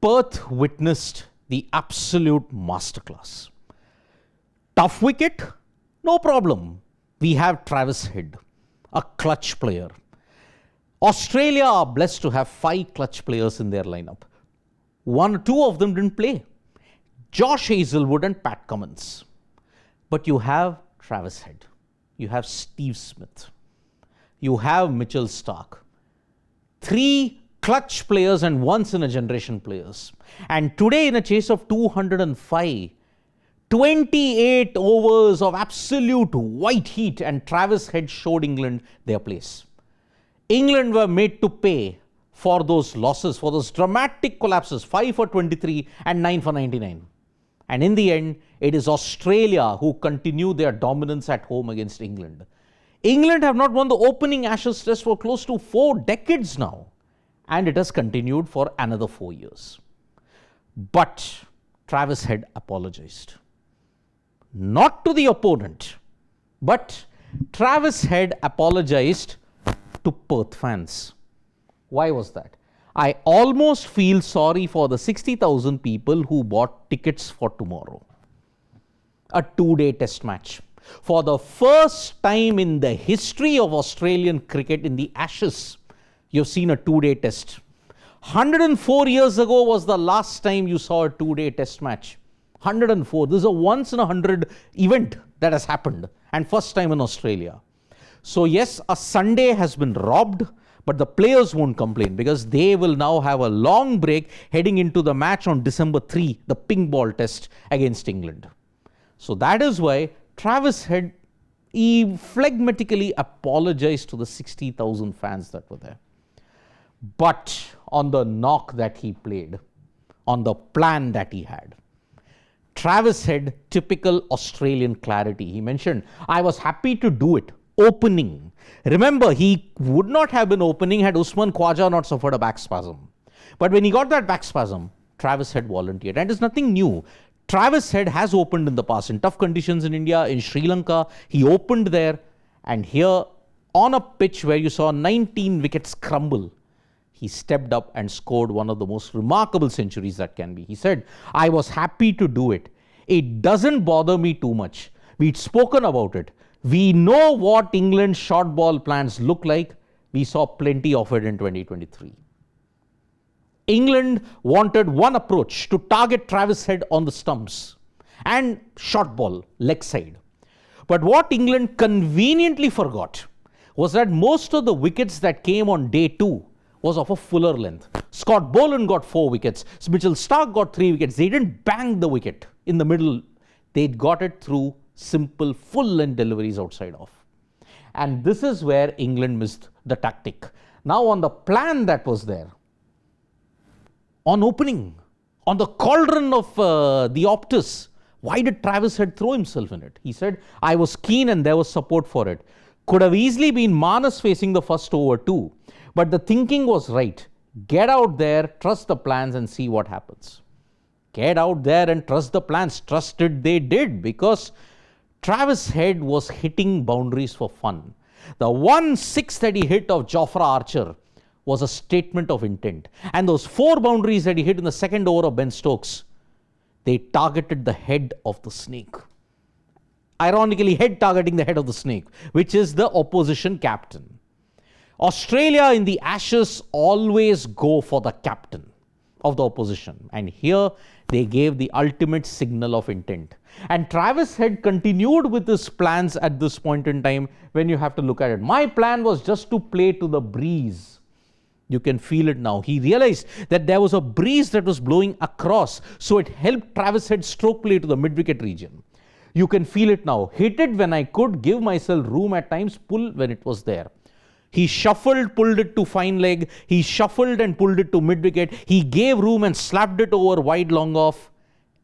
Perth witnessed the absolute masterclass. Tough wicket? No problem. We have Travis Head, a clutch player. Australia are blessed to have 5 clutch players in their lineup. 1 or 2 of them didn't play. Josh Hazlewood and Pat Cummins. But you have Travis Head. You have Steve Smith. You have Mitchell Starc. 3 clutch players and once-in-a-generation players. And today, in a chase of 205, 28 overs of absolute white heat, and Travis Head showed England their place. England were made to pay for those losses, for those dramatic collapses, 5 for 23 and 9 for 99. And in the end, it is Australia who continue their dominance at home against England. England have not won the opening Ashes Test for close to 4 decades now. And it has continued for another 4 years. But Travis Head apologized. Not to the opponent, but Travis Head apologized to Perth fans. Why was that? I almost feel sorry for the 60,000 people who bought tickets for tomorrow. A 2-day test match. For the first time in the history of Australian cricket in the Ashes, you've seen a 2-day test. 104 years ago was the last time you saw a 2-day test match. 104. This is a once in a 100 event that has happened, and first time in Australia. So yes, a Sunday has been robbed, but the players won't complain because they will now have a long break heading into the match on December 3, the pink ball test against England. So that is why Travis Head phlegmatically apologized to the 60,000 fans that were there. But on the knock that he played, on the plan that he had, Travis Head, typical Australian clarity. He mentioned, I was happy to do it. Opening. Remember, he would not have been opening had Usman Khawaja not suffered a back spasm. But when he got that back spasm, Travis Head volunteered. And it's nothing new. Travis Head has opened in the past in tough conditions in India, in Sri Lanka. He opened there. And here, on a pitch where you saw 19 wickets crumble, he stepped up and scored one of the most remarkable centuries that can be. He said, I was happy to do it. It doesn't bother me too much. We'd spoken about it. We know what England's short ball plans look like. We saw plenty of it in 2023. England wanted one approach to target Travis Head on the stumps and short ball, leg side. But what England conveniently forgot was that most of the wickets that came on day 2 was of a fuller length. Scott Boland got 4 wickets. Mitchell Starc got 3 wickets. They didn't bang the wicket in the middle. They got it through simple full-length deliveries outside off. And this is where England missed the tactic. Now on the plan that was there, on opening, on the cauldron of the Optus, why did Travis Head throw himself in it? He said, I was keen and there was support for it. Could have easily been Manas facing the first over too. But the thinking was right. Get out there, trust the plans and see what happens. Get out there and trust the plans. Trust it they did, because Travis Head was hitting boundaries for fun. The 1-6 that he hit of Jofra Archer was a statement of intent. And those 4 boundaries that he hit in the second over of Ben Stokes, they targeted the head of the snake. Ironically, head targeting the head of the snake, which is the opposition captain. Australia in the Ashes always go for the captain of the opposition. And here they gave the ultimate signal of intent. And Travis Head continued with his plans at this point in time when you have to look at it. My plan was just to play to the breeze. You can feel it now. He realized that there was a breeze that was blowing across. So it helped Travis Head stroke play to the mid-wicket region. You can feel it now. Hit it when I could, give myself room at times, pull when it was there. He shuffled, pulled it to fine leg. He shuffled and pulled it to mid-wicket. He gave room and slapped it over wide long off.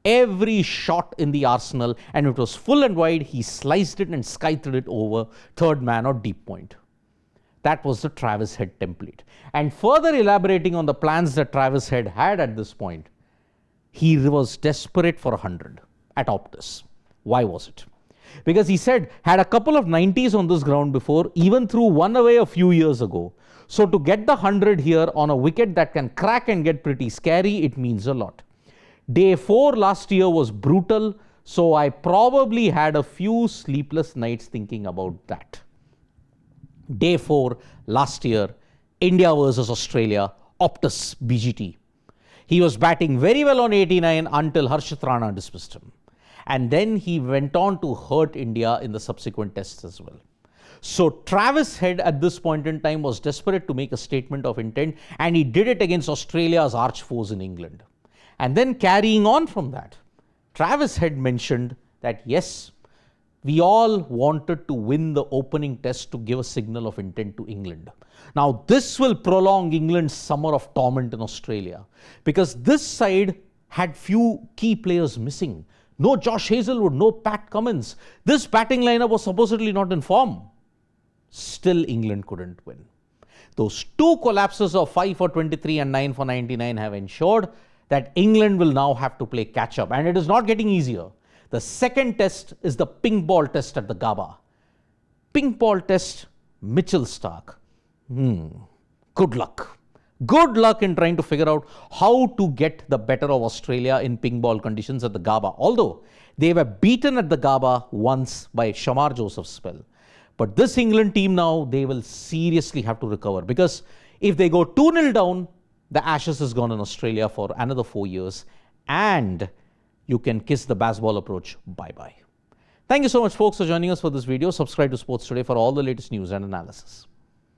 Every shot in the arsenal, and it was full and wide. He sliced it and skyed it over third man or deep point. That was the Travis Head template. And further elaborating on the plans that Travis Head had at this point, he was desperate for 100 at Optus. Why was it? Because he said, had a couple of 90s on this ground before, even threw one away a few years ago. So to get the 100 here on a wicket that can crack and get pretty scary, it means a lot. Day 4 last year was brutal, so I probably had a few sleepless nights thinking about that. Day 4 last year, India versus Australia, Optus BGT. He was batting very well on 89 until Harshit Rana dismissed him. And then he went on to hurt India in the subsequent tests as well. So Travis Head at this point in time was desperate to make a statement of intent, and he did it against Australia's arch foes in England. And then carrying on from that, Travis Head mentioned that yes, we all wanted to win the opening test to give a signal of intent to England. Now this will prolong England's summer of torment in Australia, because this side had few key players missing. No Josh Hazlewood, no Pat Cummins. This batting lineup was supposedly not in form. Still England couldn't win. Those two collapses of 5 for 23 and 9 for 99 have ensured that England will now have to play catch up, and it is not getting easier. The second test is the pink ball test at the Gabba. Pink ball test, Mitchell Starc. Good luck. Good luck in trying to figure out how to get the better of Australia in pink ball conditions at the Gabba. Although they were beaten at the Gabba once by Shamar Joseph's spell. But this England team now, they will seriously have to recover, because if they go 2-0 down, the Ashes is gone in Australia for another 4 years, and you can kiss the Bazball approach bye-bye. Thank you so much, folks, for joining us for this video. Subscribe to Sports Today for all the latest news and analysis.